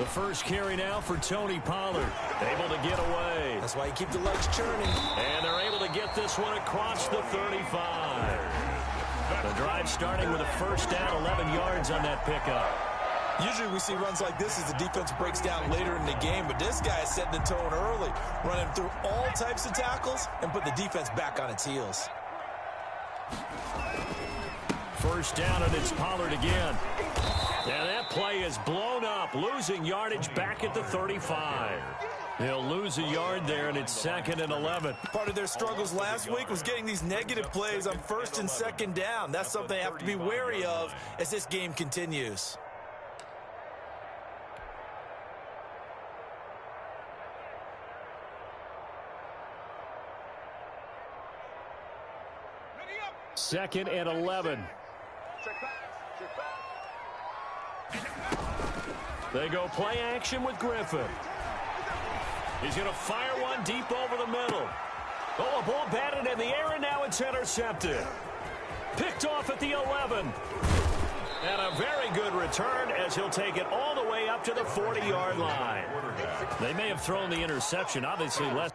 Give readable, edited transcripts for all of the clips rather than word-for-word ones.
The first carry now for Tony Pollard. Able to get away. That's why you keep the legs churning. And they're able to get this one across the 35. The drive starting with a first down, 11 yards on that pickup. Usually we see runs like this as the defense breaks down later in the game, but this guy is setting the tone early, running through all types of tackles and put the defense back on its heels. First down, and it's Pollard again. And that play is blown up, losing yardage back at the 35. He'll lose a yard there, and it's 2nd and 11. Part of their struggles last week was getting these negative plays on 1st and 2nd down. That's something they have to be wary of as this game continues. Second and 11. They go play action with Griffin. He's going to fire one deep over the middle. Oh, a ball batted in the air, and now it's intercepted. Picked off at the 11. And a very good return as he'll take it all the way up to the 40-yard line. They may have thrown the interception, obviously less.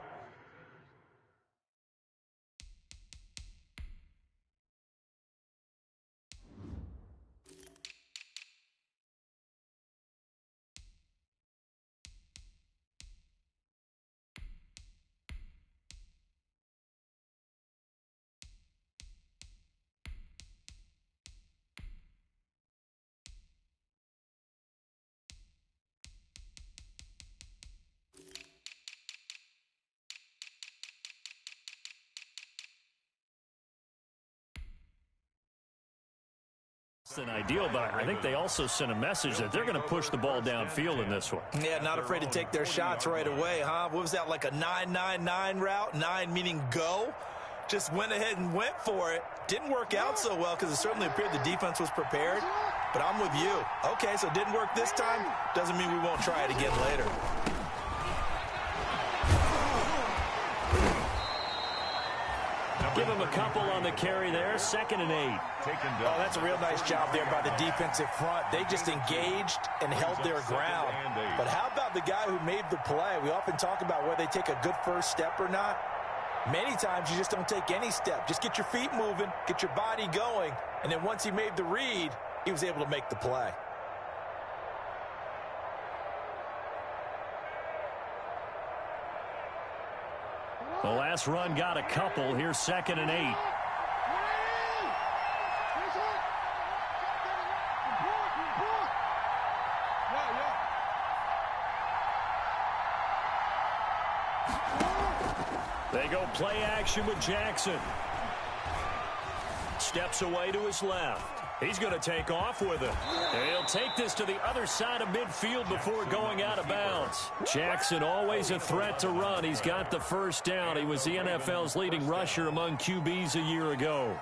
Than ideal, but I think they also sent a message that they're going to push the ball downfield in this one. Yeah, not afraid to take their shots right away, huh? What was that, like a 9-9-9 route? 9 meaning go? Just went ahead and went for it. Didn't work out so well because it certainly appeared the defense was prepared. But I'm with you. Okay, so it didn't work this time. Doesn't mean we won't try it again later. Give him a couple on the carry there. 2nd and 8. Oh, that's a real nice job there by the defensive front. They just engaged and held their ground. But how about the guy who made the play? We often talk about whether they take a good first step or not. Many times you just don't take any step. Just get your feet moving, get your body going, and then once he made the read, he was able to make the play. The last run got a couple. Here's 2nd and 8. They go play action with Jackson. Steps away to his left. He's going to take off with it. And he'll take this to the other side of midfield before going out of bounds. Jackson always a threat to run. He's got the first down. He was the NFL's leading rusher among QBs a year ago.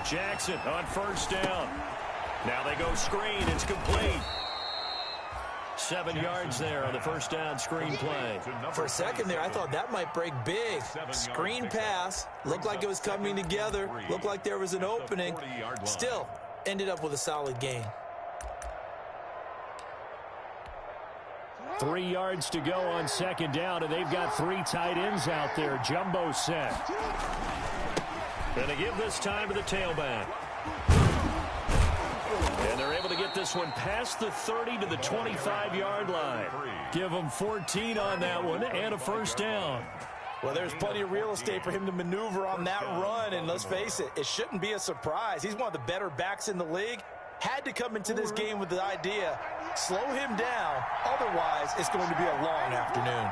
Jackson on first down. Now they go screen. It's complete. 7 yards there on the first down screen play. For a second there, I thought that might break big. Screen pass. Looked like it was coming together. Looked like there was an opening. Still, ended up with a solid gain. 3 yards to go on second down, and they've got 3 tight ends out there. Jumbo set. Going to give this time to the tailback. And they're able to get this one past the 30 to the 25-yard line. Give them 14 on that one and a first down. Well, there's plenty of real estate for him to maneuver on that run, and let's face it, it shouldn't be a surprise. He's one of the better backs in the league. Had to come into this game with the idea, slow him down, otherwise it's going to be a long afternoon.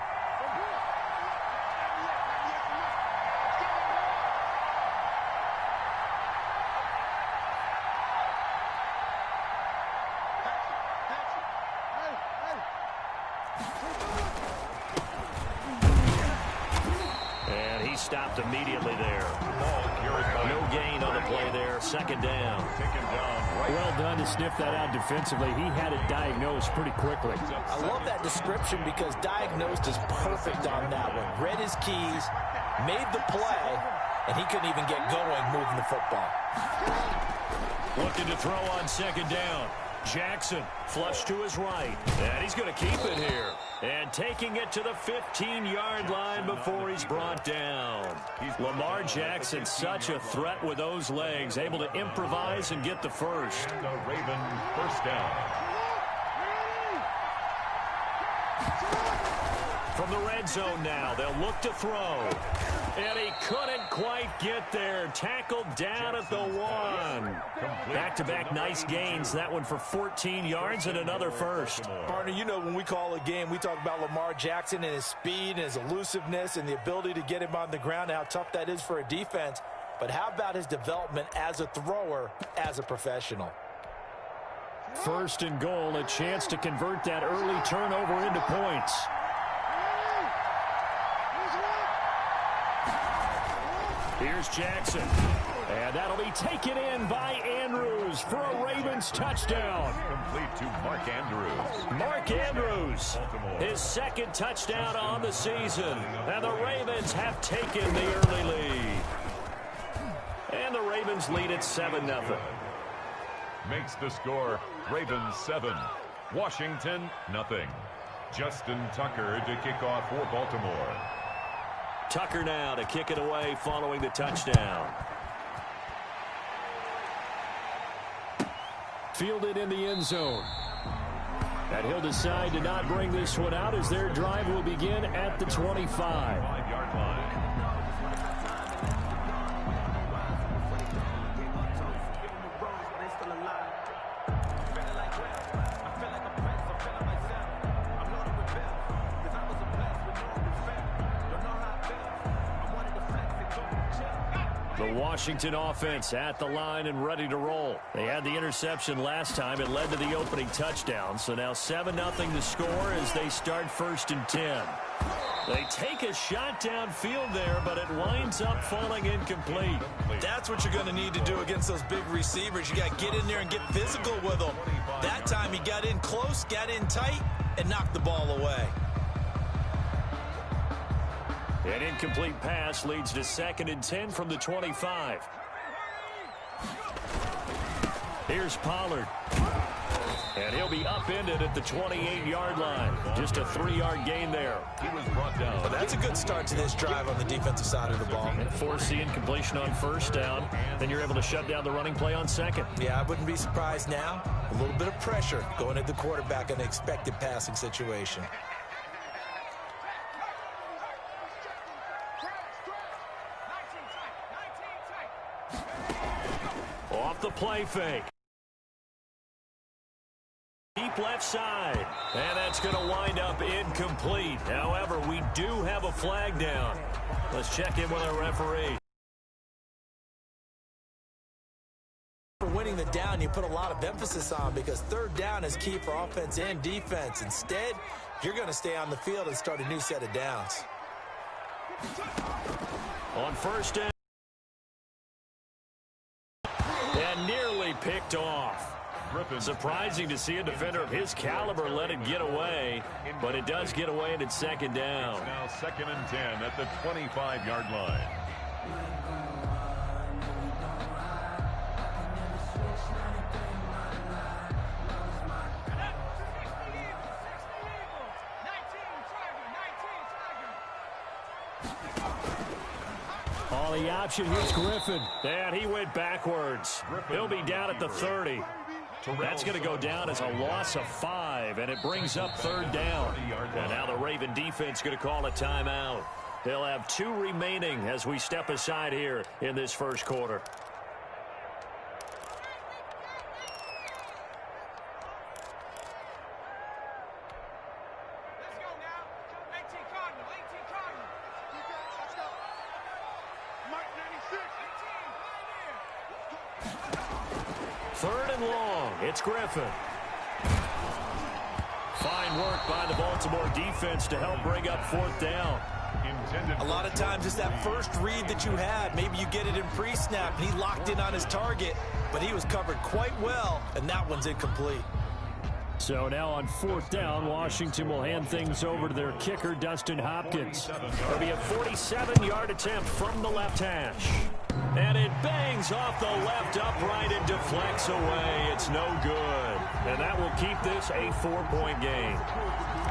stopped immediately there. No gain on the play there. Second down. Well done to sniff that out defensively. He had it diagnosed pretty quickly. I love that description because diagnosed is perfect on that one. Read his keys, made the play, and he couldn't even get going moving the football. Looking to throw on second down. Jackson flush to his right. And he's going to keep it here. And taking it to the 15-yard line before he's brought down. Lamar Jackson, such a threat with those legs, able to improvise and get the first. And the Raven first down. From the red zone now, they'll look to throw. And he couldn't quite get there. Tackled down at the 1. Back-to-back nice gains. That one for 14 yards and another first. Partner, you know when we call a game, we talk about Lamar Jackson and his speed and his elusiveness and the ability to get him on the ground, how tough that is for a defense. But how about his development as a thrower, as a professional? First and goal, a chance to convert that early turnover into points. Here's Jackson. And that'll be taken in by Andrews for a Ravens touchdown. Complete to Mark Andrews. Mark Andrews, his second touchdown on the season. And the Ravens have taken the early lead. And the Ravens lead at 7-0. Makes the score Ravens 7, Washington nothing. Justin Tucker to kick off for Baltimore. Tucker now to kick it away following the touchdown. Fielded in the end zone. And he'll decide to not bring this one out as their drive will begin at the 25. 5-yard line. The Washington offense at the line and ready to roll. They had the interception last time. It led to the opening touchdown. So now 7-0 to score as they start 1st and 10. They take a shot downfield there, but it winds up falling incomplete. That's what you're going to need to do against those big receivers. You got to get in there and get physical with them. That time he got in close, got in tight, and knocked the ball away. An incomplete pass leads to 2nd and 10 from the 25. Here's Pollard. And he'll be upended at the 28-yard line. Just a 3-yard gain there. He was brought down. Well, that's a good start to this drive on the defensive side of the ball. And force the incompletion on 1st down. Then you're able to shut down the running play on 2nd. Yeah, I wouldn't be surprised now. A little bit of pressure going at the quarterback in an expected passing situation. Off the play fake. Deep left side. And that's going to wind up incomplete. However, we do have a flag down. Let's check in with our referee. For winning the down, you put a lot of emphasis on because 3rd down is key for offense and defense. Instead, you're going to stay on the field and start a new set of downs. On 1st down. And nearly picked off. Surprising to see a defender of his caliber let it get away, but it does get away and it's 2nd down. It's now 2nd and 10 at the 25-yard line. On the option, here's Griffin. And he went backwards. He'll be down at the 30. That's going to go down as a loss of 5, and it brings up 3rd down. And now the Raven defense going to call a timeout. They'll have 2 remaining as we step aside here in this 1st quarter. It's Griffin. Fine work by the Baltimore defense to help bring up 4th down. Intended A lot of times it's that first read that you had. Maybe you get it in pre-snap, and he locked in on his target, but he was covered quite well, and that one's incomplete. So now on 4th down, Washington will hand things over to their kicker, Dustin Hopkins. It'll be a 47-yard attempt from the left hash. And it bangs off the left upright and deflects away. It's no good. And that will keep this a 4-point game.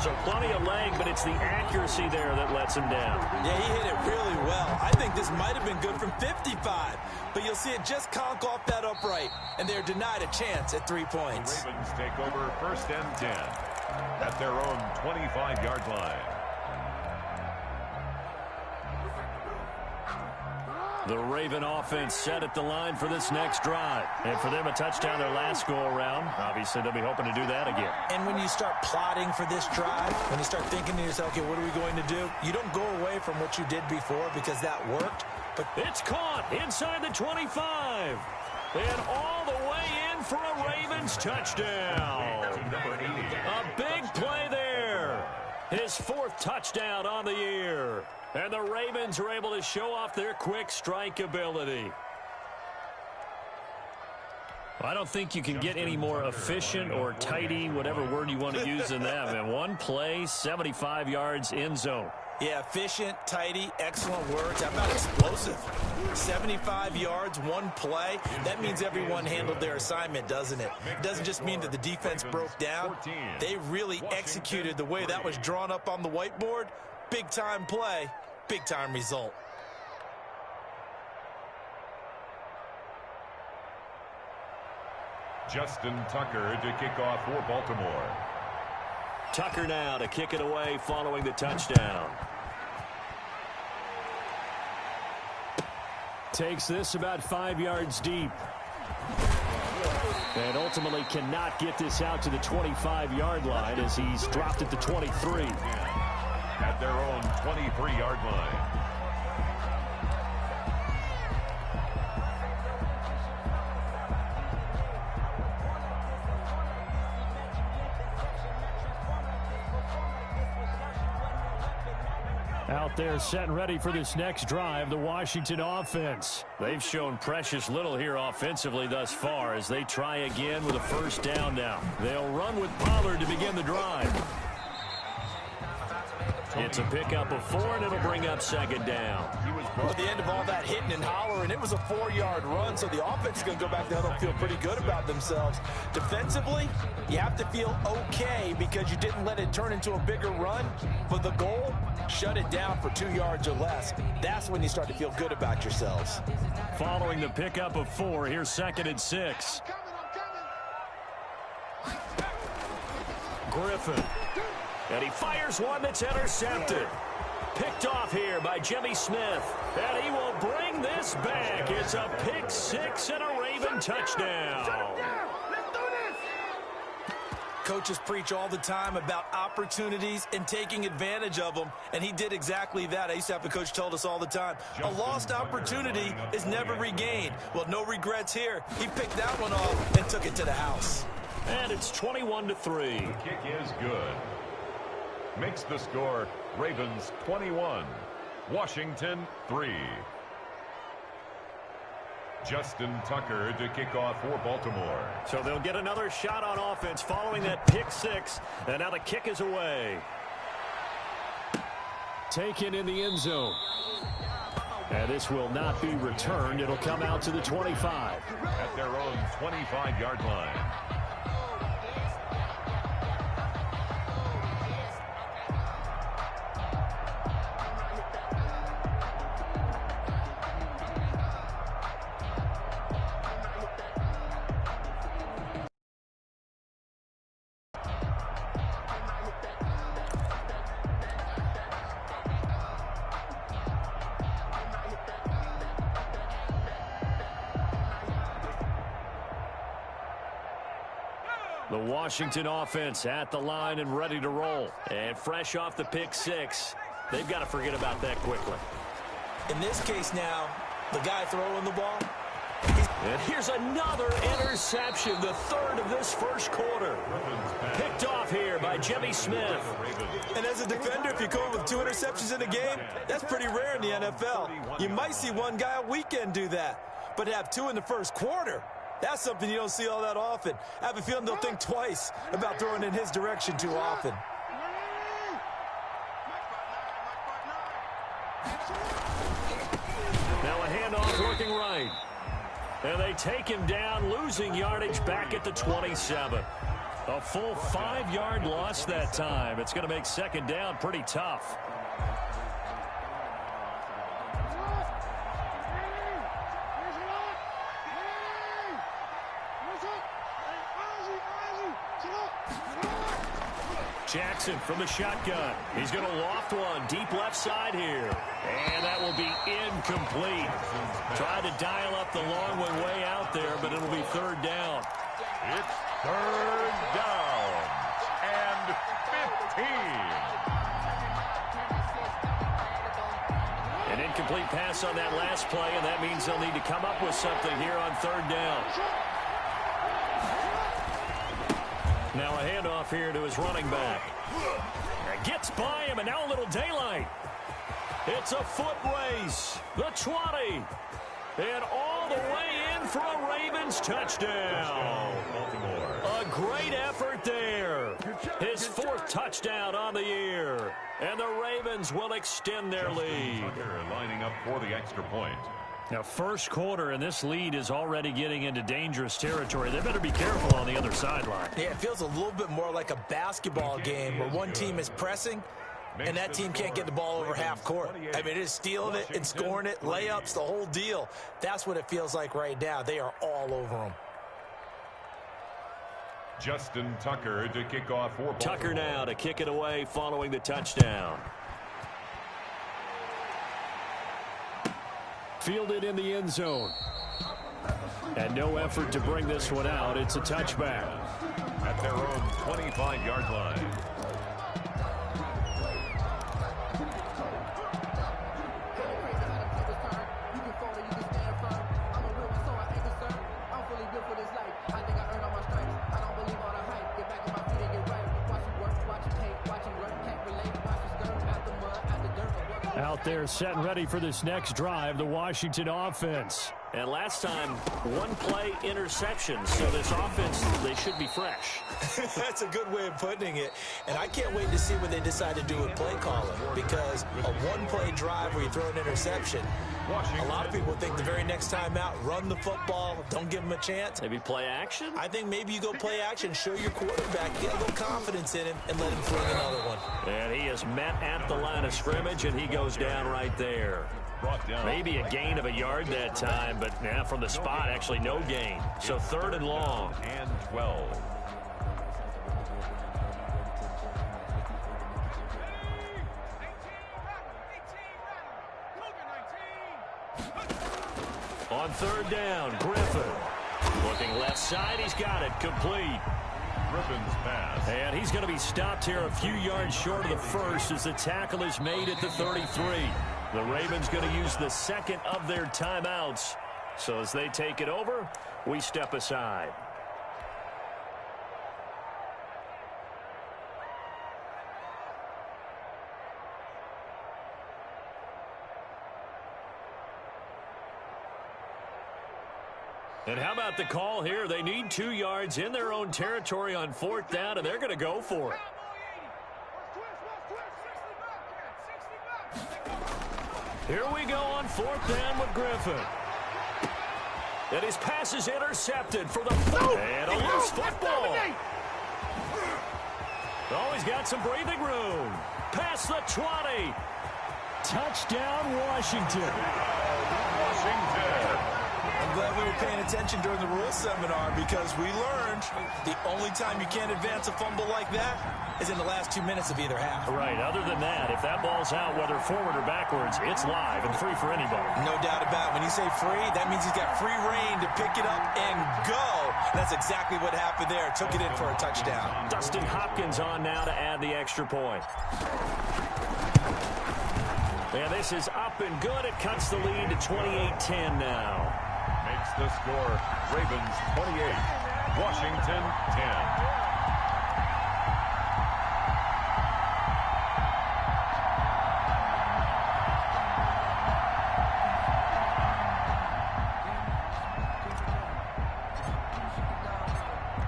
So plenty of leg, but it's the accuracy there that lets him down. Yeah, he hit it really well. I think this might have been good from 55. But you'll see it just conk off that upright. And they're denied a chance at 3 points. The Ravens take over 1st and 10 at their own 25-yard line. The Raven offense set at the line for this next drive. And for them, a touchdown their last go-around. Obviously, they'll be hoping to do that again. And when you start plotting for this drive, when you start thinking to yourself, okay, what are we going to do? You don't go away from what you did before because that worked. But it's caught inside the 25. And all the way in for a Ravens touchdown. A big play there. His 4th touchdown on the year. And the Ravens are able to show off their quick strike ability. I don't think you can get any more efficient or tidy, whatever word you want to use than that. And one play, 75 yards in zone. yeah, efficient, tidy, excellent words. How about explosive? 75 yards, one play. That means everyone handled their assignment, doesn't it? It doesn't just mean that the defense broke down. They really executed the way that was drawn up on the whiteboard. Big-time play, big-time result. Justin Tucker to kick off for Baltimore. Tucker now to kick it away following the touchdown. Takes this about 5 yards deep. And ultimately cannot get this out to the 25-yard line as he's dropped at the 23. At their own 23-yard line. Out there set and ready for this next drive, the Washington offense. They've shown precious little here offensively thus far as they try again with a first down now. They'll run with Pollard to begin the drive. It's a pickup of 4, and it'll bring up second down. Well, at the end of all that hitting and hollering, it was a 4-yard run, so the offense is going to go back to huddle and feel pretty good about themselves. Defensively, you have to feel okay because you didn't let it turn into a bigger run. For the goal, shut it down for 2 yards or less. That's when you start to feel good about yourselves. Following the pickup of 4, here's second and 6. Griffin. And he fires one that's intercepted. Picked off here by Jimmy Smith. And he will bring this back. It's a pick 6 and a Raven touchdown. Coaches preach all the time about opportunities and taking advantage of them, and he did exactly that. I used to have a coach told us all the time, a lost opportunity is never regained. Well, no regrets here. He picked that one off and took it to the house. And it's 21-3. The kick is good. Makes the score Ravens 21, Washington 3. Justin Tucker to kick off for Baltimore. So they'll get another shot on offense following that pick 6. And now the kick is away. Taken in the end zone. And this will not be returned. It'll come out to the 25. At their own 25-yard line. The Washington offense at the line and ready to roll. And fresh off the pick 6, they've got to forget about that quickly. In this case now, the guy throwing the ball, And here's another interception, the third of this first quarter. Picked off here by Jimmy Smith. And as a defender, if you come with 2 interceptions in a game, that's pretty rare in the NFL. You might see one guy a weekend do that. But to have 2 in the first quarter, that's something you don't see all that often. I have a feeling they'll think twice about throwing in his direction too often. Now a handoff working right. And they take him down, losing yardage back at the 27. A full 5-yard loss that time. It's going to make second down pretty tough. Jackson from the shotgun. He's going to loft one deep left side here. And that will be incomplete. Tried to dial up the long one way out there, but it'll be third down. It's third down and 15. An incomplete pass on that last play, and that means they'll need to come up with something here on third down. Now a handoff here to his running back. Gets by him, and now a little daylight. It's a foot race. The 20. And all the way in for a Ravens touchdown. A great effort there. His 4th touchdown on the year. And the Ravens will extend their lead. Lining up for the extra point. Now, first quarter, and this lead is already getting into dangerous territory. They better be careful on the other sideline. Yeah, it feels a little bit more like a basketball game where one team is pressing and that team can't get the ball over half court. I mean, it is stealing it and scoring it, layups, the whole deal. That's what it feels like right now. They are all over them. Justin Tucker to kick off for Tucker now to kick it away following the touchdown. Fielded in the end zone. And no effort to bring this one out. It's a touchback. At their own 25-yard line. Out there set and ready for this next drive, the Washington offense. And last time, one play interception. So this offense, they should be fresh. That's a good way of putting it. And I can't wait to see what they decide to do with play calling. Because a one-play drive where you throw an interception, a lot of people think the very next time out, run the football, don't give them a chance. Maybe play action? I think maybe you go play action, show your quarterback, get a little confidence in him, and let him fling another one. And he is met at the line of scrimmage, and he goes down right there. Maybe a gain of a yard that time, but now from the spot, actually no gain. So third and long. And 12. On third down, Griffin. Looking left side, he's got it, complete. Griffin's pass. And he's going to be stopped here a few yards short of the first as the tackle is made at the 33. The Ravens going to use the second of their timeouts. So as they take it over, we step aside. And how about the call here? They need 2 yards in their own territory on fourth down, and they're going to go for it. Here we go on fourth down with Griffin. And his pass is intercepted for the and a loose football. Oh, he's got some breathing room. Past the 20. Touchdown, Washington. I'm glad we were paying attention during the rules seminar because we learned the only time you can't advance a fumble like that is in the last 2 minutes of either half. Right. Other than that, if that ball's out, whether forward or backwards, it's live and free for anybody. No doubt about it. When you say free, that means he's got free reign to pick it up and go. That's exactly what happened there. Took it in for a touchdown. Dustin Hopkins on now to add the extra point. And this is up and good. It cuts the lead to 28-10 now. Makes the score. Ravens 28, Washington 10.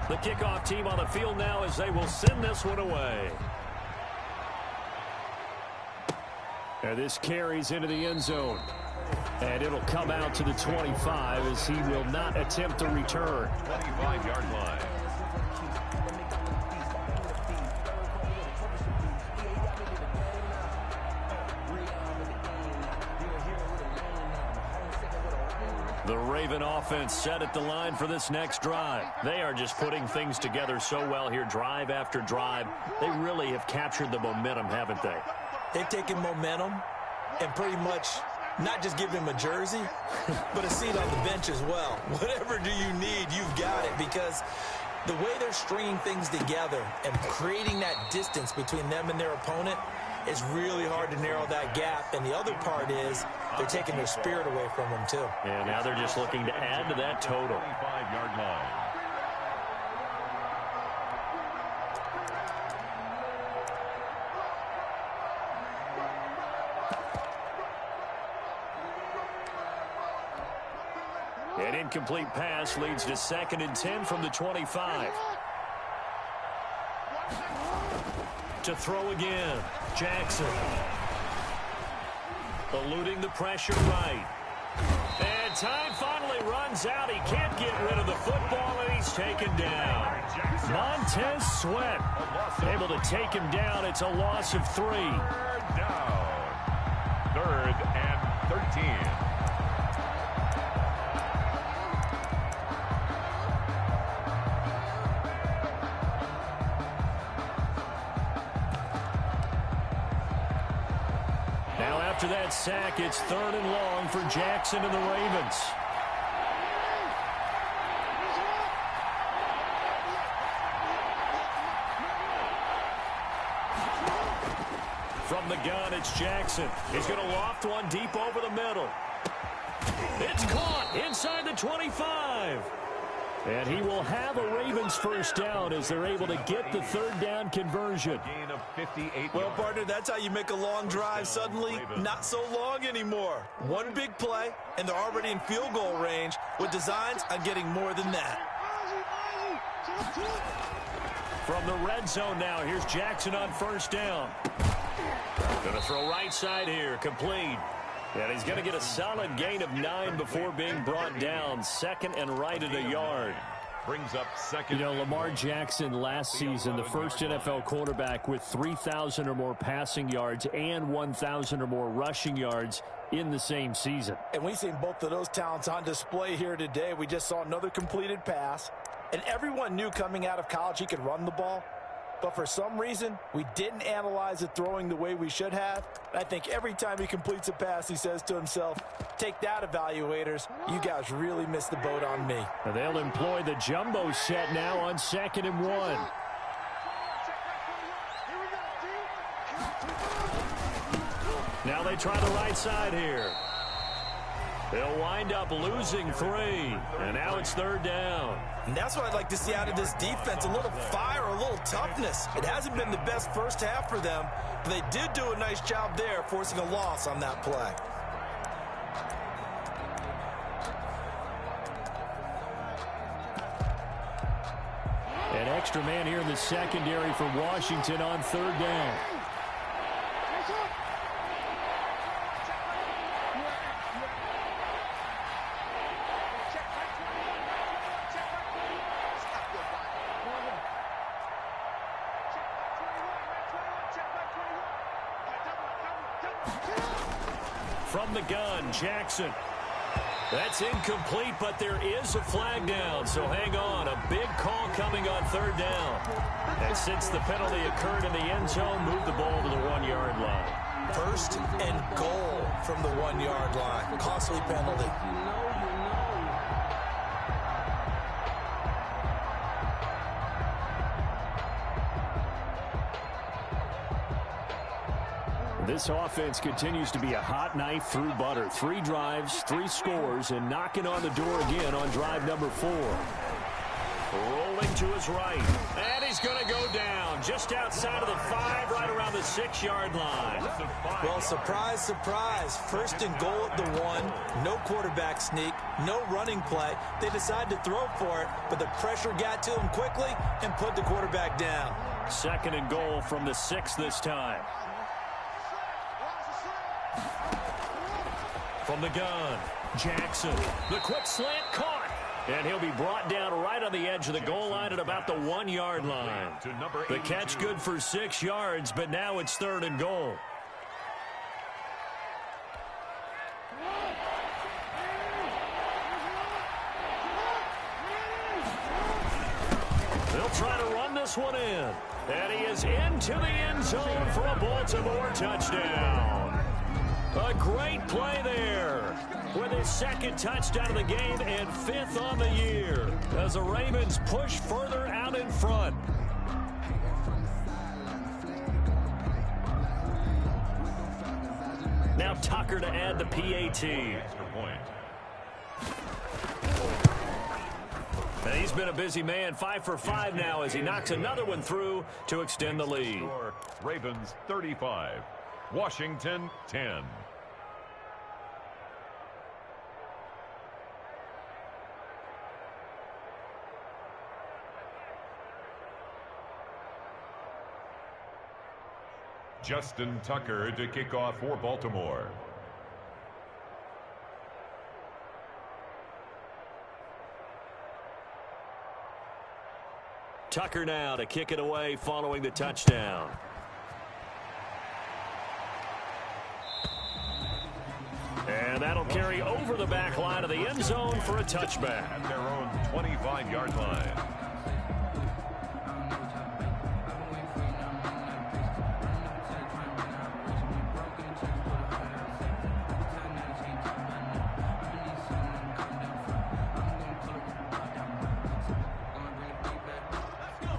The kickoff team on the field now as they will send this one away. And this carries into the end zone. And it'll come out to the 25 as he will not attempt to return. 25-yard line. The Raven offense set at the line for this next drive. They are just putting things together so well here, drive after drive. They really have captured the momentum, haven't they? They've taken momentum and pretty much not just give him a jersey, but a seat on the bench as well. Whatever do you need, you've got it, because the way they're stringing things together and creating that distance between them and their opponent, it's really hard to narrow that gap. And the other part is they're taking their spirit away from them, too. And now they're just looking to add to that total. 25-yard line. An incomplete pass leads to 2nd and 10 from the 25. To throw again, Jackson. Eluding the pressure right. And time finally runs out. He can't get rid of the football, and he's taken down. Montez Sweat able to take him down. It's a loss of 3. Third down. 3rd and 13. After that sack, it's 3rd and long for Jackson and the Ravens. From the gun, it's Jackson. He's going to loft one deep over the middle. It's caught inside the 25. And he will have a Ravens first down as they're able to get the 3rd down conversion. Gain of 58 Well, yards. partner, that's how you make a long drive suddenly not so long anymore. One big play, and they're already in field goal range with designs on getting more than that. From the red zone now, here's Jackson on 1st down. Going to throw right side here, complete. And he's going to get a solid gain of 9 before being brought down. 2nd and right at a yard. Brings up 2nd. You know, Lamar Jackson last season, the first NFL quarterback with 3,000 or more passing yards and 1,000 or more rushing yards in the same season. And we've seen both of those talents on display here today. We just saw another completed pass. And everyone knew coming out of college he could run the ball. But for some reason, we didn't analyze it throwing the way we should have. I think every time he completes a pass, he says to himself, take that, evaluators. You guys really missed the boat on me. And they'll employ the jumbo set now on 2nd and 1. Now they try the right side here. They'll wind up losing 3. And now it's 3rd down. And that's what I'd like to see out of this defense, a little fire, a little toughness. It hasn't been the best first half for them, but they did do a nice job there forcing a loss on that play. An extra man here in the secondary for Washington on 3rd down. From the gun, Jackson. That's incomplete, but there is a flag down, so hang on. A big call coming on 3rd down. And since the penalty occurred in the end zone, move the ball to the 1-yard line. 1st and goal from the 1-yard line. Costly penalty. This offense continues to be a hot knife through butter. 3 drives, 3 scores, and knocking on the door again on drive number 4. Rolling to his right. And he's going to go down just outside of the 5, right around the 6-yard line. Well, surprise, surprise. First and goal at the 1. No quarterback sneak. No running play. They decide to throw for it, but the pressure got to him quickly and put the quarterback down. Second and goal from the 6 this time. From the gun, Jackson. The quick slant caught. And he'll be brought down right on the edge of the goal line at about the 1-yard line. The catch good for 6 yards, but now it's 3rd and goal. They'll try to run this one in. And he is into the end zone for a Baltimore touchdown. A great play there with his 2nd touchdown of the game and 5th on the year as the Ravens push further out in front. Now Tucker to add the PAT. And he's been a busy man, 5 for 5 now as he knocks another one through to extend the lead. Ravens 35, Washington 10. Justin Tucker to kick off for Baltimore. Tucker now to kick it away following the touchdown. And that'll carry over the back line of the end zone for a touchback. At their own 25-yard line.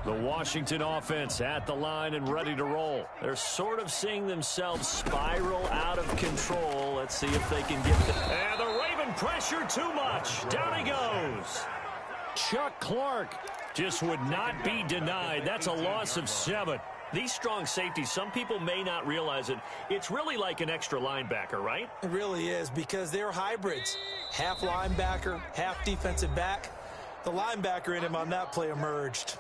The Washington offense at the line and ready to roll. They're sort of seeing themselves spiral out of control. Let's see if they can get the... And the Raven pressure too much. Down he goes. Chuck Clark just would not be denied. That's a loss of 7. These strong safeties, some people may not realize it. It's really like an extra linebacker, right? It really is because they're hybrids. Half linebacker, half defensive back. The linebacker in him on that play emerged.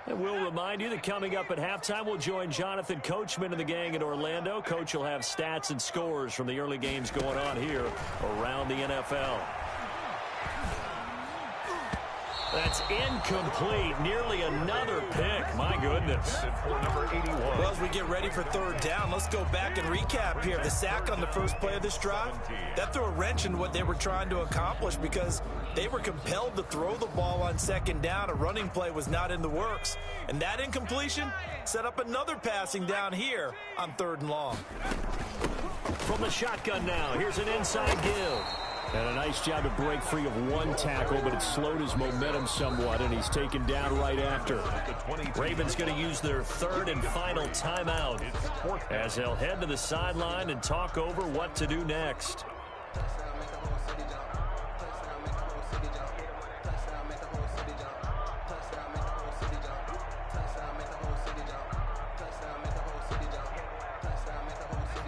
And we'll remind you that coming up at halftime, we'll join Jonathan Coachman and the gang in Orlando. Coach will have stats and scores from the early games going on here around the NFL. That's incomplete. Nearly another pick. My goodness. Number 81. Well, as we get ready for 3rd down, let's go back and recap here. The sack on the first play of this drive, that threw a wrench in what they were trying to accomplish because they were compelled to throw the ball on 2nd down. A running play was not in the works. And that incompletion set up another passing down here on 3rd and long. From the shotgun now, here's an inside give. And a nice job to break free of 1 tackle, but it slowed his momentum somewhat, and he's taken down right after. Ravens going to use their 3rd and final timeout as they'll head to the sideline and talk over what to do next.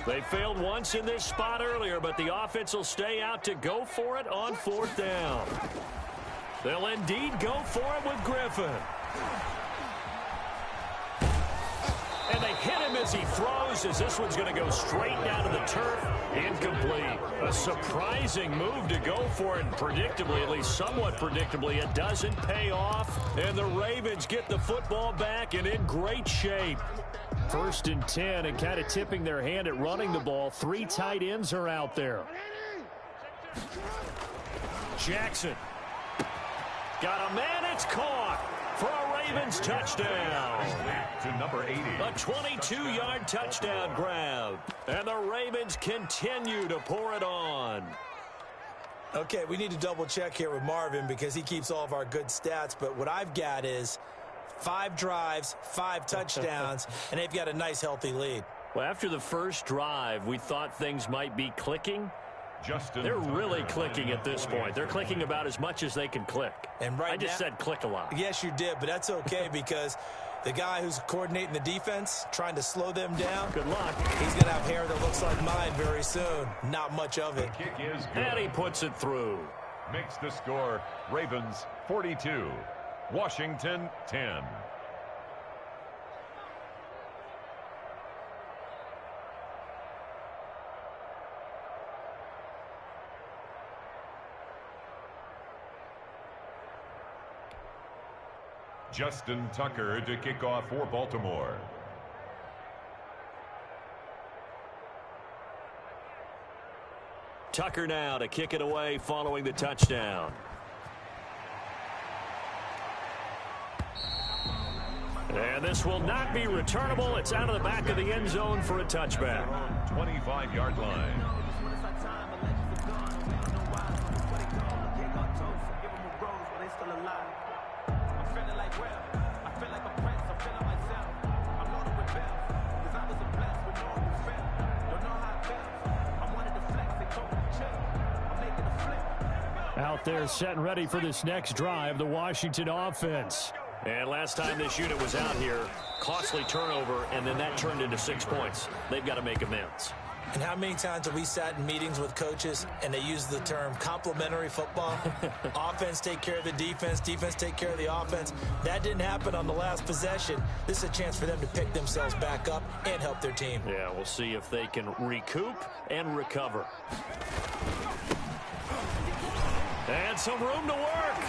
They failed once in this spot earlier, but the offense will stay out to go for it on 4th down. They'll indeed go for it with Griffin. And they hit him as he throws, as this one's going to go straight down to the turf. Incomplete. A surprising move to go for it, and predictably, at least somewhat predictably, it doesn't pay off. And the Ravens get the football back and in great shape. 1st and 10, and kind of tipping their hand at running the ball. 3 tight ends are out there. Jackson. Got a man, it's caught for a Ravens touchdown. To number 80. A 22-yard touchdown grab. And the Ravens continue to pour it on. Okay, we need to double check here with Marvin because he keeps all of our good stats, but what I've got is 5 drives, 5 touchdowns, and they've got a nice, healthy lead. Well, after the first drive, we thought things might be clicking. They're really clicking at this point. They're clicking about as much as they can click. And I just said click a lot. Yes, you did, but that's okay because the guy who's coordinating the defense, trying to slow them down, good luck. He's going to have hair that looks like mine very soon. Not much of it. The kick is good. And he puts it through. Makes the score Ravens 42, Washington 10. Justin Tucker to kick off for Baltimore. Tucker now to kick it away following the touchdown. And this will not be returnable. It's out of the back of the end zone for a touchback. 25-yard line. Out there set and ready for this next drive, the Washington offense. And last time this unit was out here, costly turnover, and then that turned into 6 points. They've got to make amends. And how many times have we sat in meetings with coaches and they use the term complementary football? Offense take care of the defense, defense take care of the offense. That didn't happen on the last possession. This is a chance for them to pick themselves back up and help their team. Yeah, we'll see if they can recoup and recover. And some room to work.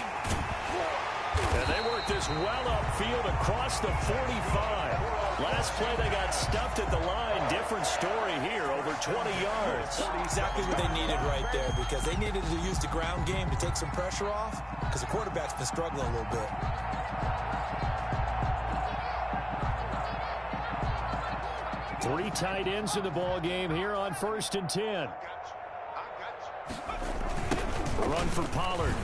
And they work this well upfield across the 45. Last play they got stuffed at the line. Different story here, over 20 yards. Exactly what they needed right there because they needed to use the ground game to take some pressure off because the quarterback's been struggling a little bit. Three tight ends in the ball game here on 1st and 10. Run for Pollard.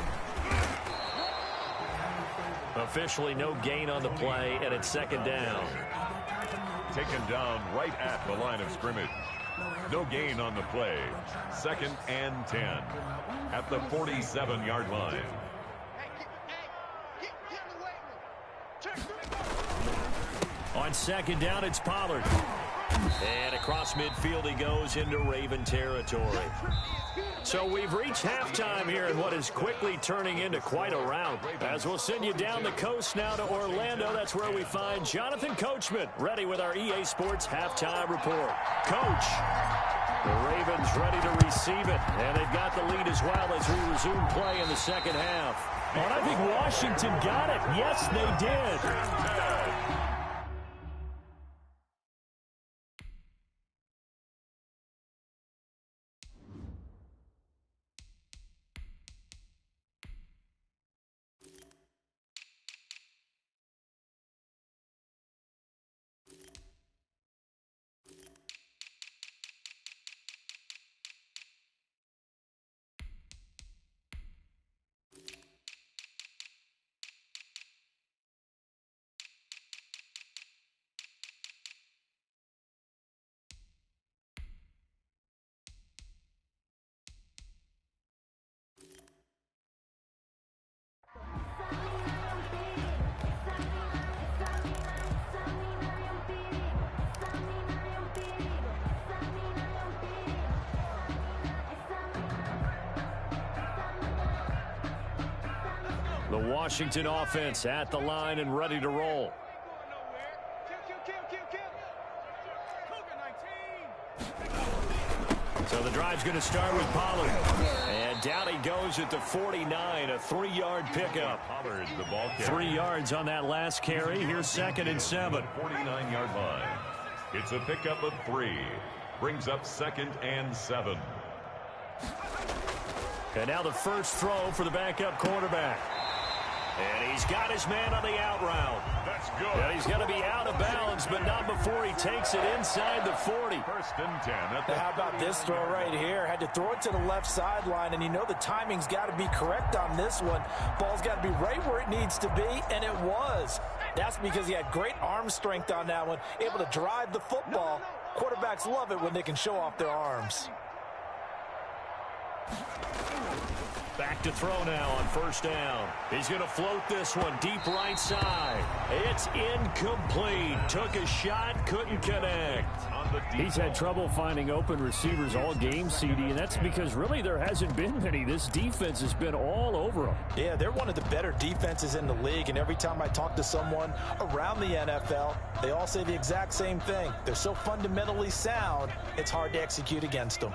Officially no gain on the play, and it's 2nd down. Taken down right at the line of scrimmage. No gain on the play. 2nd and 10 at the 47-yard line. On 2nd down, it's Pollard. And across midfield he goes into Raven territory. So we've reached halftime here in what is quickly turning into quite a rout. As we'll send you down the coast now to Orlando, that's where we find Jonathan Coachman ready with our EA Sports halftime report. Coach, the Ravens ready to receive it, and they've got the lead as well as we resume play in the 2nd half. And I think Washington got it. Yes, they did. The Washington offense at the line and ready to roll. So the drive's going to start with Pollard. And down he goes at the 49, a 3-yard pickup. Pollard, the ball carrier. 3 yards on that last carry. Here's 2nd and 7. 49-yard line. It's a pickup of 3. Brings up 2nd and 7. And now the first throw for the backup quarterback. And he's got his man on the out route. That's good. And he's going to be out of bounds, but not before he takes it inside the 40. First and 10. How about this throw right here? Had to throw it to the left sideline, and you know the timing's got to be correct on this one. Ball's got to be right where it needs to be, and it was. That's because he had great arm strength on that one, able to drive the football. Quarterbacks love it when they can show off their arms. Back to throw now on first down. He's going to float this one deep right side. It's incomplete. Took a shot, couldn't connect. He's had trouble finding open receivers all game, CD, and that's because really there hasn't been many. This defense has been all over him. Yeah, they're one of the better defenses in the league, and every time I talk to someone around the NFL, they all say the exact same thing. They're so fundamentally sound, it's hard to execute against them.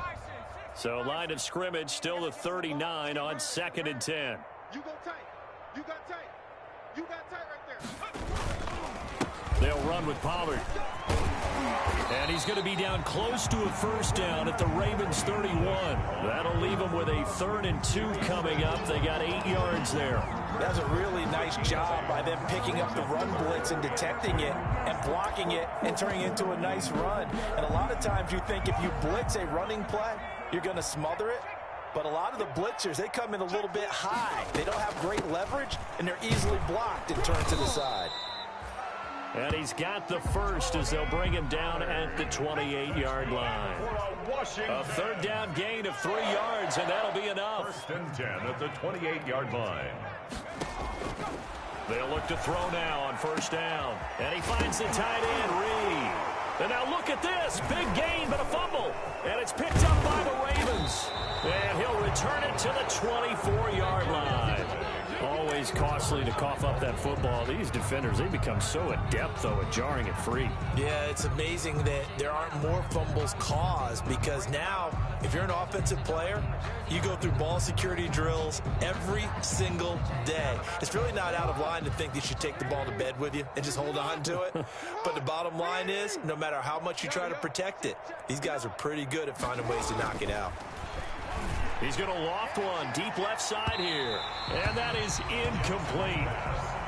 So line of scrimmage still the 39 on 2nd and 10. You go tight. You got tight. You got tight right there. They'll run with Pollard. And he's going to be down close to a first down at the Ravens 31. That'll leave them with a 3rd and 2 coming up. They got 8 yards there. That's a really nice job by them picking up the run blitz and detecting it and blocking it and turning it into a nice run. And a lot of times you think if you blitz a running play, you're going to smother it. But a lot of the blitzers, they come in a little bit high. They don't have great leverage, and they're easily blocked and turned to the side. And he's got the first as they'll bring him down at the 28-yard line. A 3rd down gain of 3 yards, and that'll be enough. 1st and 10 at the 28-yard line. They'll look to throw now on first down. And he finds the tight end, Reed. And now look at this. Big gain, but a fumble. And it's picked up by the Ravens. And he'll return it to the 24-yard line. Always costly to cough up that football. These defenders, they become so adept, though, at jarring it free. Yeah, it's amazing that there aren't more fumbles caused because now, if you're an offensive player, you go through ball security drills every single day. It's really not out of line to think you should take the ball to bed with you and just hold on to it. But the bottom line is, no matter how much you try to protect it, these guys are pretty good at finding ways to knock it out. He's going to loft one deep left side here. And that is incomplete.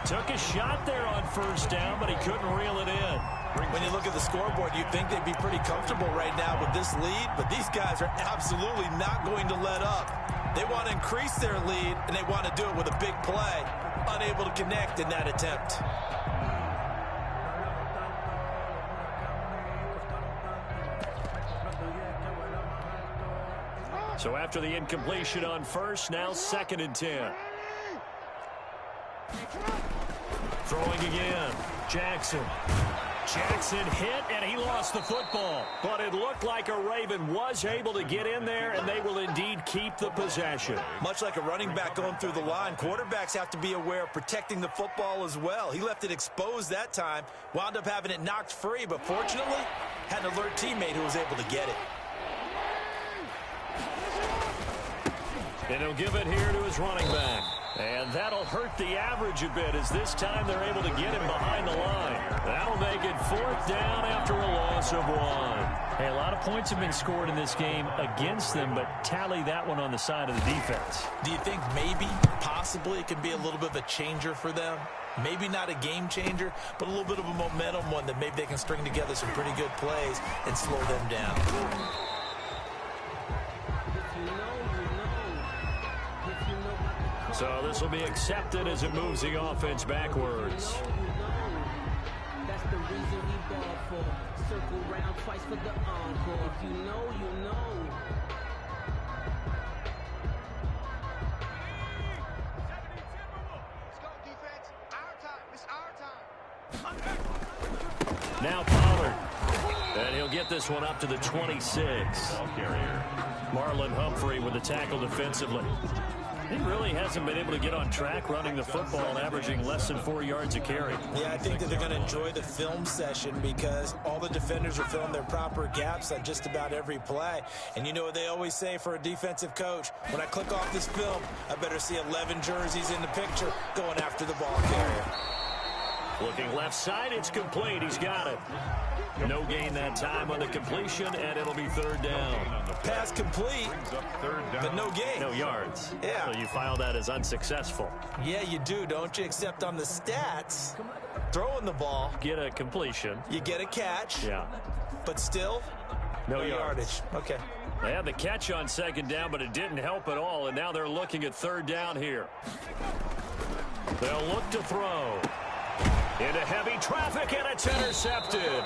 Took a shot there on first down, but he couldn't reel it in. When you look at the scoreboard, you'd think they'd be pretty comfortable right now with this lead, but these guys are absolutely not going to let up. They want to increase their lead, and they want to do it with a big play. Unable to connect in that attempt. So after the incompletion on first, now 2nd and 10. Throwing again. Jackson hit, and he lost the football. But it looked like a Raven was able to get in there, and they will indeed keep the possession. Much like a running back going through the line, quarterbacks have to be aware of protecting the football as well. He left it exposed that time, wound up having it knocked free, but fortunately, had an alert teammate who was able to get it. And he'll give it here to his running back. And that'll hurt the average a bit as this time they're able to get him behind the line. That'll make it 4th down after a loss of 1. Hey, a lot of points have been scored in this game against them, but tally that one on the side of the defense. Do you think maybe, possibly, it could be a little bit of a changer for them? Maybe not a game changer, but a little bit of a momentum one that maybe they can string together some pretty good plays and slow them down. So this will be accepted as it moves the offense backwards. That's the reason we ball for. Circle round twice for the encore. If you know, you know. Let's go, defense. Our time. It's our time. Now Pollard. And he'll get this one up to the 26. Marlon Humphrey with the tackle defensively. He really hasn't been able to get on track running the football, averaging less than 4 yards a carry. Yeah, I think that they're going to enjoy the film session because all the defenders are filling their proper gaps on just about every play. And you know what they always say for a defensive coach? When I click off this film, I better see 11 jerseys in the picture going after the ball carrier. Looking left side, it's complete. He's got it. No gain that time on the completion, and it'll be third down. Pass complete, but no gain. No yards. Yeah. So you file that as unsuccessful. Yeah, you do, don't you? Except on the stats, throwing the ball, Get a completion. you get a catch, Yeah. but still, No yardage. Okay. They had the catch on second down, but it didn't help at all, and now they're looking at third down here. They'll look to throw. Into heavy traffic, and it's intercepted.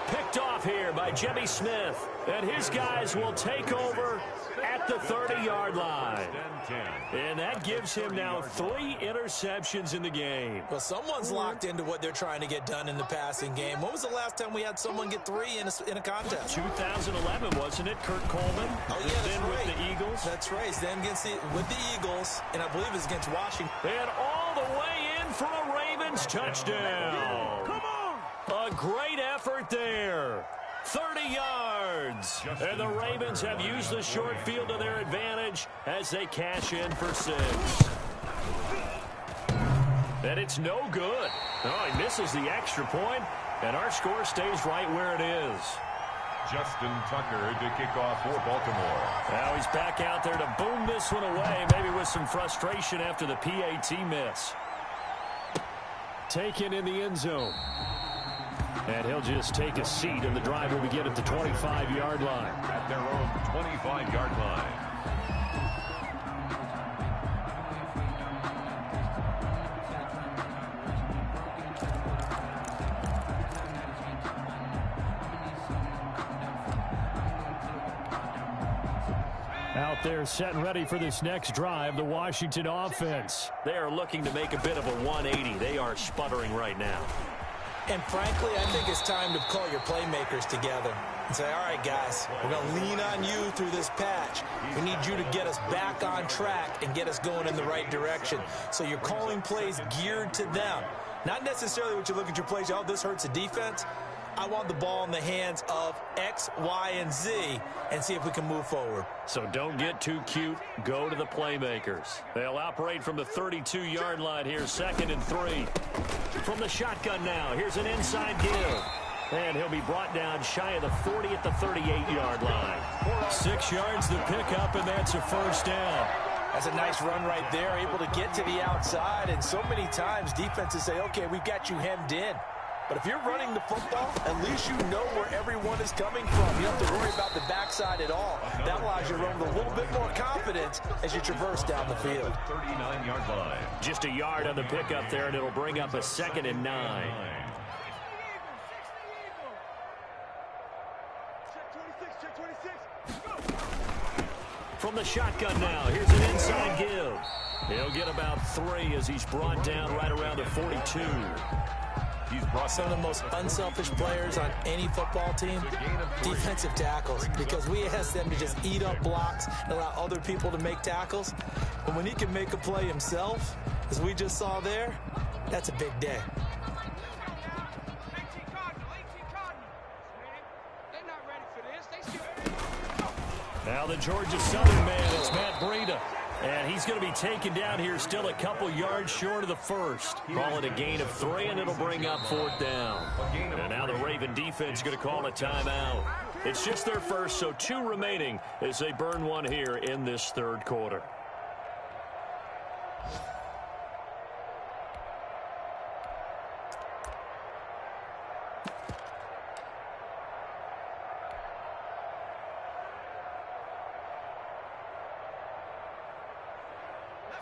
Picked off here by Jimmy Smith, and his guys will take over at the 30-yard line. And that gives him now 3 interceptions in the game. Well, someone's locked into what they're trying to get done in the passing game. When was the last time we had someone get 3 in a contest? 2011, wasn't it, Kurt Coleman? Oh, yeah, that's then right. with the Eagles. That's right. Then with the Eagles, and I believe it's against Washington. And all the way in for a Ravens touchdown. Come on! A great effort there. 30 yards. And the Ravens have used the short field to their advantage as they cash in for 6. And it's no good. Oh, he misses the extra point, and our score stays right where it is. Justin Tucker to kick off for Baltimore. Now he's back out there to boom this one away, maybe with some frustration after the PAT miss. Taken in the end zone. And he'll just take a seat, and the drive will begin at the 25-yard line. At their own 25-yard line. Out there set and ready for this next drive, the Washington offense. They are looking to make a bit of a 180. They are sputtering right now. And frankly, I think it's time to call your playmakers together and say, all right, guys, we're going to lean on you through this patch. We need you to get us back on track and get us going in the right direction. So you're calling plays geared to them. Not necessarily what you look at your plays, oh, this hurts the defense. I want the ball in the hands of X, Y, and Z and see if we can move forward. So don't get too cute. Go to the playmakers. They'll operate from the 32-yard line here, 2nd and 3. From the shotgun now, here's an inside give. And he'll be brought down shy of the 40 at the 38-yard line. 6 yards to pick up, and that's a first down. That's a nice run right there, able to get to the outside. And so many times defenses say, okay, we've got you hemmed in. But if you're running the football, at least you know where everyone is coming from. You don't have to worry about the backside at all. That allows you to run with a little bit more confidence as you traverse down the field. 39-yard line. Just a yard on the pickup there, and it'll bring up a 2nd and 9. Check 26. From the shotgun now, here's an inside give. He'll get about 3 as he's brought down right around the 42. He's brought some of the most unselfish players on any football team, defensive tackles, because we ask them to just eat up blocks and allow other people to make tackles. But when he can make a play himself, as we just saw there, that's a big day. Now the Georgia Southern man, it's Matt Breida. And he's going to be taken down here still a couple yards short of the first. Call it a gain of 3, and it'll bring up 4th down. And now the Raven defense is going to call a timeout. It's just their first, so 2 remaining as they burn one here in this 3rd quarter.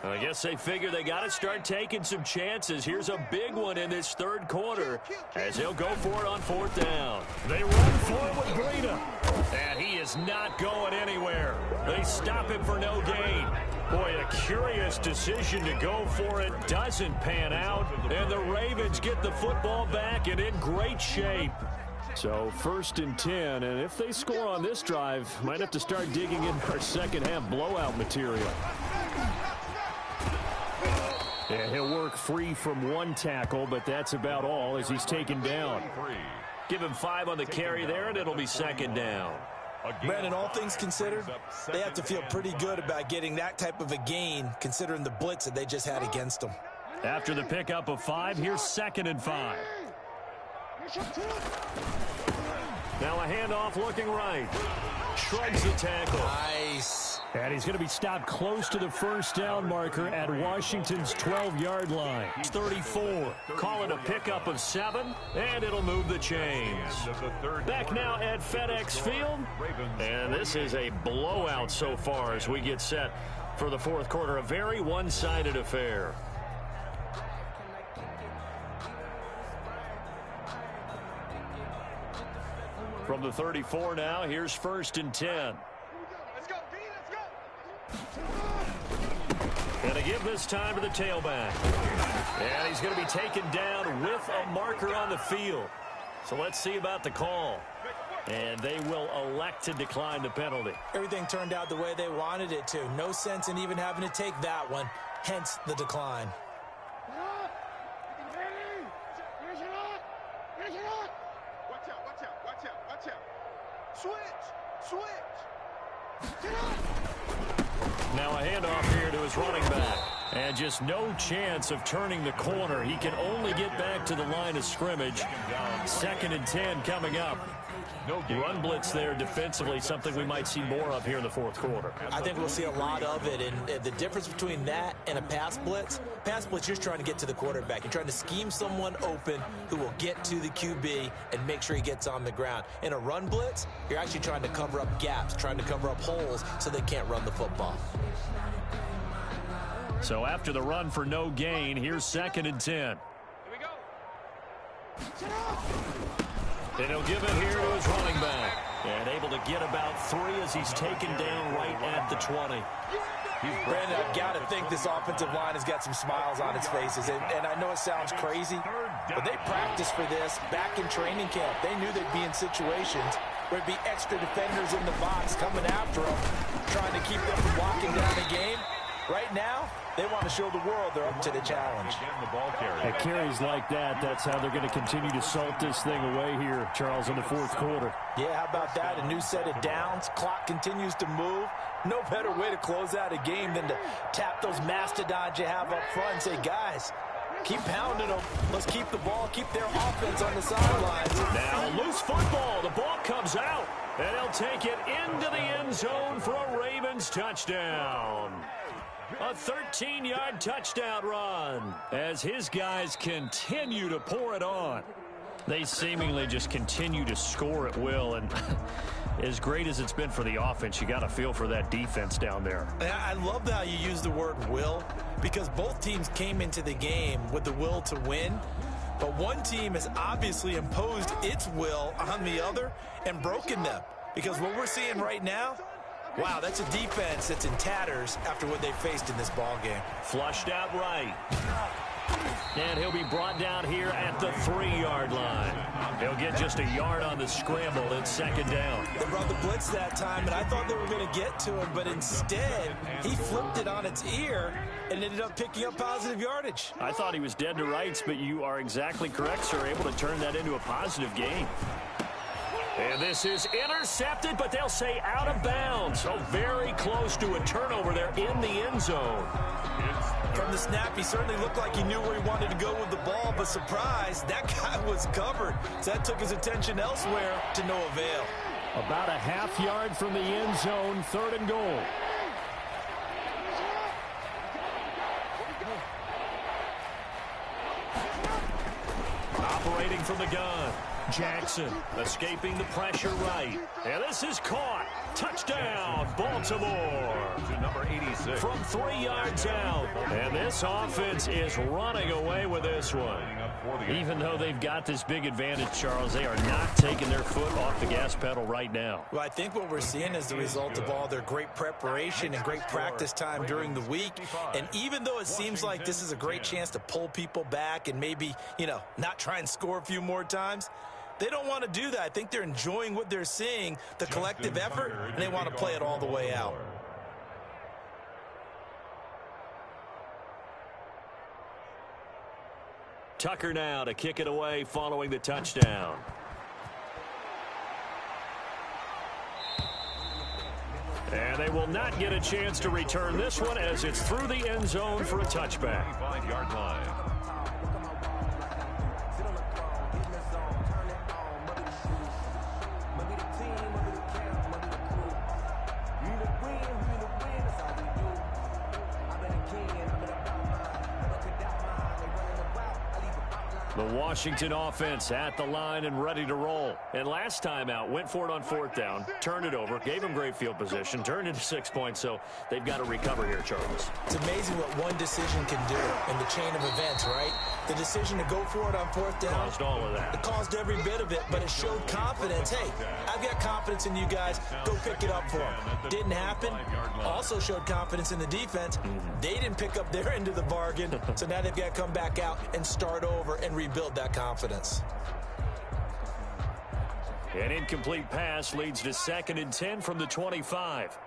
I guess they figure they got to start taking some chances. Here's a big one in this 3rd quarter as they'll go for it on 4th down. They run for it with Breida, and he is not going anywhere. They stop him for no gain. Boy, a curious decision to go for it doesn't pan out, and the Ravens get the football back and in great shape. So 1st and 10, and if they score on this drive, might have to start digging in our second-half blowout material. And he'll work free from 1 tackle, but that's about all as he's taken down. Give him 5 on the carry there, and it'll be 2nd down. Brandon, all things considered, they have to feel pretty good about getting that type of a gain, considering the blitz that they just had against them. After the pickup of 5, here's 2nd and 5. Now a handoff looking right. Shrugs the tackle. Nice. And he's going to be stopped close to the first down marker at Washington's 12-yard line. 34. Call it a pickup of 7, and it'll move the chains. Back now at FedEx Field. And this is a blowout so far as we get set for the fourth quarter. A very one-sided affair. From the 34 now, here's 1st and 10. Let's go, B, let's go. And to give this time to the tailback. And he's going to be taken down with a marker on the field. So let's see about the call. And they will elect to decline the penalty. Everything turned out the way they wanted it to. No sense in even having to take that one. Hence the decline. Watch out. Switch. Now a handoff here to his running back. And just no chance of turning the corner. He can only get back to the line of scrimmage. 2nd and 10 coming up. Run blitz there defensively, something we might see more of here in the fourth quarter. I think we'll see a lot of it, and the difference between that and a pass blitz, you're trying to get to the quarterback. You're trying to scheme someone open who will get to the QB and make sure he gets on the ground. In a run blitz, you're actually trying to cover up gaps, trying to cover up holes so they can't run the football. So after the run for no gain, here's 2nd and 10. Here we go. And he'll give it here to his running back. And able to get about 3 as he's taken down right at the 20. Brandon, I've got to think this offensive line has got some smiles on its faces. And I know it sounds crazy, but they practiced for this back in training camp. They knew they'd be in situations where there'd be extra defenders in the box coming after them, trying to keep them from walking down the game. Right now, they want to show the world they're up to the challenge. At carries like that, that's how they're going to continue to salt this thing away here, Charles, in the fourth quarter. Yeah, how about that? A new set of downs. Clock continues to move. No better way to close out a game than to tap those mastodons you have up front and say, guys, keep pounding them. Let's keep the ball, keep their offense on the sidelines. Now, loose football. The ball comes out, and he'll take it into the end zone for a Ravens touchdown. A 13-yard touchdown run as his guys continue to pour it on. They seemingly just continue to score at will, and as great as it's been for the offense, you got to feel for that defense down there. I love how you use the word will, because both teams came into the game with the will to win, but one team has obviously imposed its will on the other and broken them, because what we're seeing right now, wow, that's a defense that's in tatters after what they faced in this ball game. Flushed out right. And he'll be brought down here at the 3-yard line. He'll get just a yard on the scramble. It's 2nd down. They brought the blitz that time, and I thought they were going to get to him, but instead, he flipped it on its ear and ended up picking up positive yardage. I thought he was dead to rights, but you are exactly correct, sir. Able to turn that into a positive gain. And this is intercepted, but they'll say out of bounds. So very close to a turnover there in the end zone. From the snap, he certainly looked like he knew where he wanted to go with the ball, but surprise, that guy was covered. So that took his attention elsewhere to no avail. About a half yard from the end zone, 3rd and goal. Operating from the gun. Jackson escaping the pressure right. And this is caught. Touchdown, Baltimore. To number 86. From 3 yards out. And this offense is running away with this one. Even though they've got this big advantage, Charles, they are not taking their foot off the gas pedal right now. Well, I think what we're seeing is the result of all their great preparation and great practice time during the week. And even though it seems like this is a great chance to pull people back and maybe, not try and score a few more times, they don't want to do that. I think they're enjoying what they're seeing, the collective effort, and they want to play it all the way out. Tucker now to kick it away following the touchdown. And they will not get a chance to return this one as it's through the end zone for a touchback. 5-yard line. The Washington offense at the line and ready to roll. And last time out, went for it on 4th down, turned it over, gave them great field position, turned into 6 points, so they've got to recover here, Charles. It's amazing what one decision can do in the chain of events, right? The decision to go for it on 4th down. Caused all of that. It caused every bit of it, but it showed confidence. Hey, I've got confidence in you guys. Go pick it up for them. Didn't happen. Also showed confidence in the defense. They didn't pick up their end of the bargain, so now they've got to come back out and start over and rebuild that confidence. An incomplete pass leads to 2nd and 10 from the 25.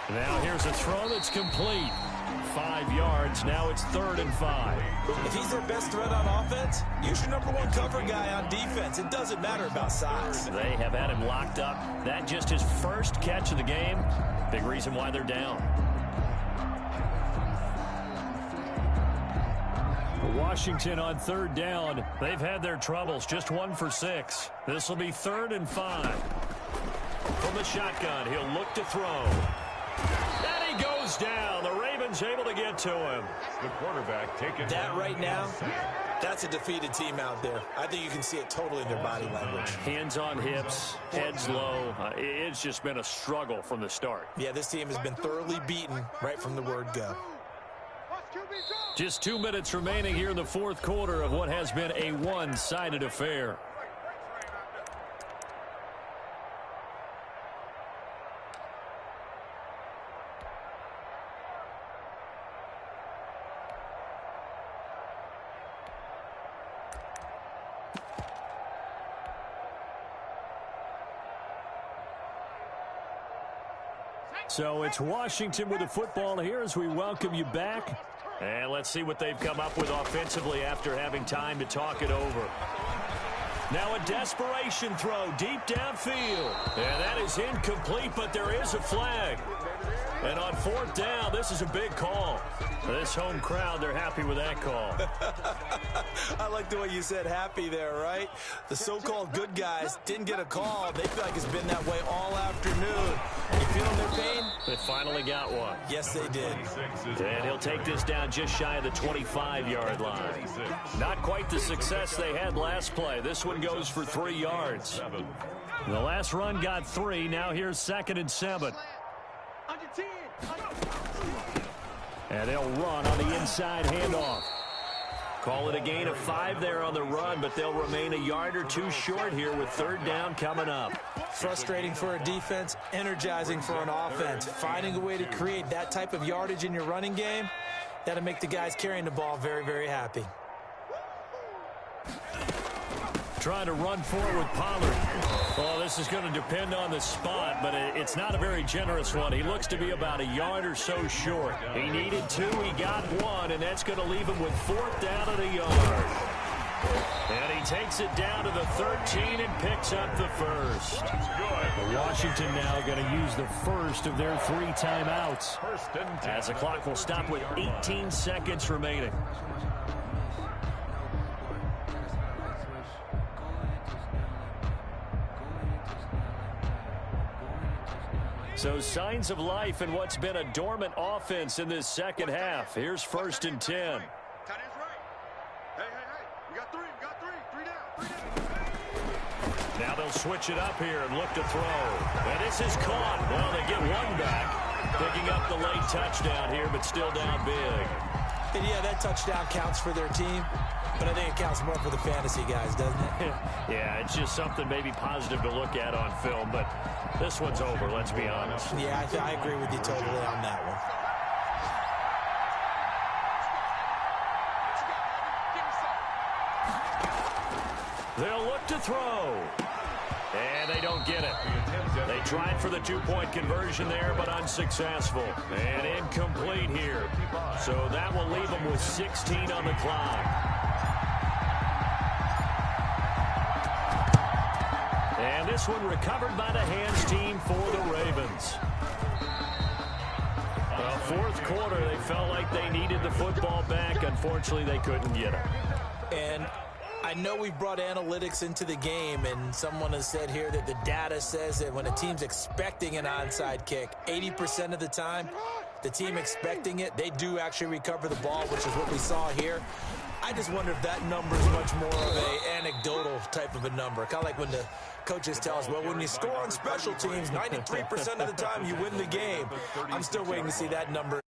Now here's a throw that's complete. 5 yards. Now it's 3rd and 5. If he's their best threat on offense, use your #1 cover guy on defense. It doesn't matter about size. They have had him locked up. That just his first catch of the game. Big reason why they're down. Washington on 3rd down. They've had their troubles. Just 1 for 6. This will be 3rd and 5. From the shotgun, he'll look to throw. And he goes down. The Ravens able to get to him. The quarterback taking that right now, that's a defeated team out there. I think you can see it totally in their body language. Hands on hips, heads low. It's just been a struggle from the start. Yeah, this team has been thoroughly beaten right from the word go. Just 2 minutes remaining here in the 4th quarter of what has been a one-sided affair. So it's Washington with the football here as we welcome you back. And let's see what they've come up with offensively after having time to talk it over. Now a desperation throw deep downfield. And that is incomplete, but there is a flag. And on 4th down, this is a big call. This home crowd, they're happy with that call. I like the way you said happy there, right? The so-called good guys didn't get a call. They feel like it's been that way all afternoon. You feeling their pain? They finally got one. Yes, they did. And he'll take this down just shy of the 25-yard line. Not quite the success they had last play. This one goes for 3 yards. The last run got 3. Now here's 2nd and 7. And they'll run on the inside handoff. Call it a gain of 5 there on the run, but they'll remain a yard or 2 short here with 3rd down coming up. Frustrating for a defense, energizing for an offense. Finding a way to create that type of yardage in your running game, that'll make the guys carrying the ball very, very happy. Trying to run forward with Pollard. Oh, this is going to depend on the spot, but it's not a very generous one. He looks to be about a yard or so short. He needed 2, he got 1, and that's going to leave him with 4th down at a yard. And he takes it down to the 13 and picks up the first. Washington now going to use the first of their 3 timeouts. As the clock will stop with 18 seconds remaining. So signs of life in what's been a dormant offense in this second half. Here's 1st and 10. Tight end's right. Hey. We got 3. We got 3 down. Now they'll switch it up here and look to throw. And this is caught. Well, they get 1 back. Picking up the late touchdown here, but still down big. And yeah, that touchdown counts for their team, but I think it counts more for the fantasy guys, doesn't it? Yeah, it's just something maybe positive to look at on film, but this one's over, let's be honest. Yeah, I agree with you totally on that one. They'll look to throw. And they don't get it. They tried for the 2-point conversion there, but unsuccessful. And incomplete here. So that will leave them with 16 on the clock. And this one recovered by the hands team for the Ravens. Well, fourth quarter, they felt like they needed the football back. Unfortunately, they couldn't get it. And I know we've brought analytics into the game, and someone has said here that the data says that when a team's expecting an onside kick, 80% of the time, the team expecting it, they do actually recover the ball, which is what we saw here. I just wonder if that number is much more of an anecdotal type of a number. Kind of like when the coaches tell us, well, when you score on special teams, 93% of the time you win the game. I'm still waiting to see that number.